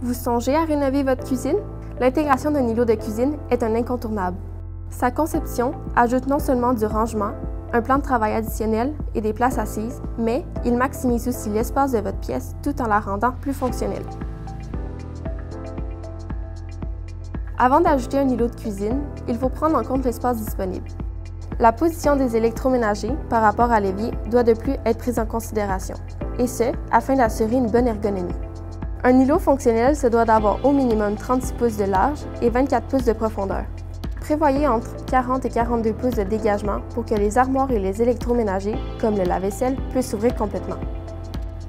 Vous songez à rénover votre cuisine? L'intégration d'un îlot de cuisine est un incontournable. Sa conception ajoute non seulement du rangement, un plan de travail additionnel et des places assises, mais il maximise aussi l'espace de votre pièce tout en la rendant plus fonctionnelle. Avant d'ajouter un îlot de cuisine, il faut prendre en compte l'espace disponible. La position des électroménagers par rapport à l'évier doit de plus être prise en considération, et ce, afin d'assurer une bonne ergonomie. Un îlot fonctionnel se doit d'avoir au minimum 36 pouces de large et 24 pouces de profondeur. Prévoyez entre 40 et 42 pouces de dégagement pour que les armoires et les électroménagers, comme le lave-vaisselle, puissent s'ouvrir complètement.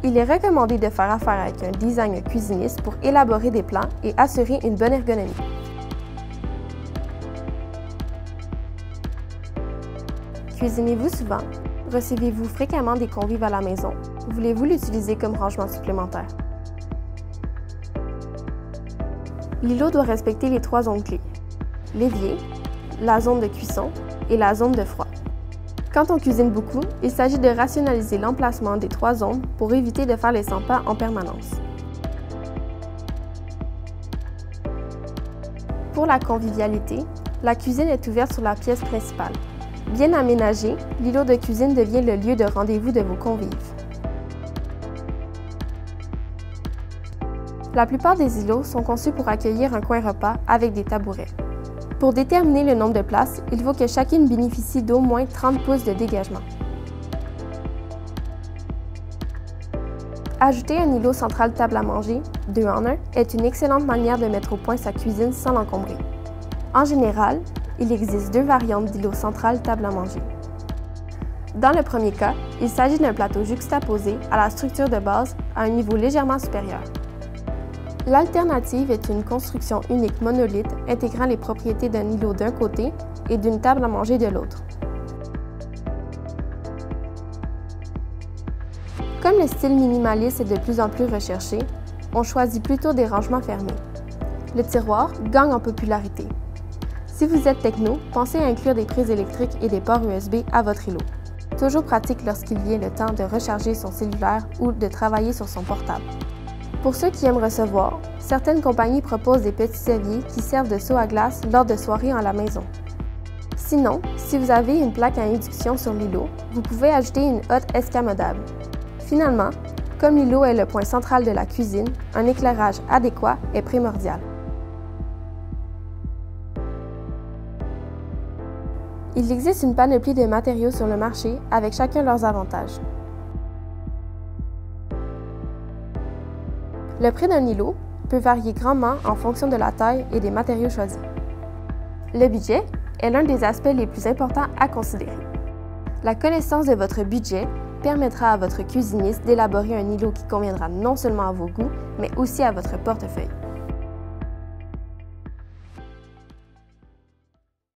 Il est recommandé de faire affaire avec un design cuisiniste pour élaborer des plans et assurer une bonne ergonomie. Cuisinez-vous souvent? Recevez-vous fréquemment des convives à la maison? Voulez-vous l'utiliser comme rangement supplémentaire? L'îlot doit respecter les 3 zones clés: l'évier, la zone de cuisson et la zone de froid. Quand on cuisine beaucoup, il s'agit de rationaliser l'emplacement des 3 zones pour éviter de faire les 100 pas en permanence. Pour la convivialité, la cuisine est ouverte sur la pièce principale. Bien aménagé, l'îlot de cuisine devient le lieu de rendez-vous de vos convives. La plupart des îlots sont conçus pour accueillir un coin repas avec des tabourets. Pour déterminer le nombre de places, il faut que chacune bénéficie d'au moins 30 pouces de dégagement. Ajouter un îlot central table à manger, 2 en 1, est une excellente manière de mettre au point sa cuisine sans l'encombrer. En général, il existe 2 variantes d'îlot central table à manger. Dans le premier cas, il s'agit d'un plateau juxtaposé à la structure de base à un niveau légèrement supérieur. L'alternative est une construction unique monolithe intégrant les propriétés d'un îlot d'un côté et d'une table à manger de l'autre. Comme le style minimaliste est de plus en plus recherché, on choisit plutôt des rangements fermés. Le tiroir gagne en popularité. Si vous êtes techno, pensez à inclure des prises électriques et des ports USB à votre îlot. Toujours pratique lorsqu'il vient le temps de recharger son cellulaire ou de travailler sur son portable. Pour ceux qui aiment recevoir, certaines compagnies proposent des petits éviers qui servent de seau à glace lors de soirées à la maison. Sinon, si vous avez une plaque à induction sur l'îlot, vous pouvez ajouter une hotte escamodable. Finalement, comme l'îlot est le point central de la cuisine, un éclairage adéquat est primordial. Il existe une panoplie de matériaux sur le marché avec chacun leurs avantages. Le prix d'un îlot peut varier grandement en fonction de la taille et des matériaux choisis. Le budget est l'un des aspects les plus importants à considérer. La connaissance de votre budget permettra à votre cuisiniste d'élaborer un îlot qui conviendra non seulement à vos goûts, mais aussi à votre portefeuille.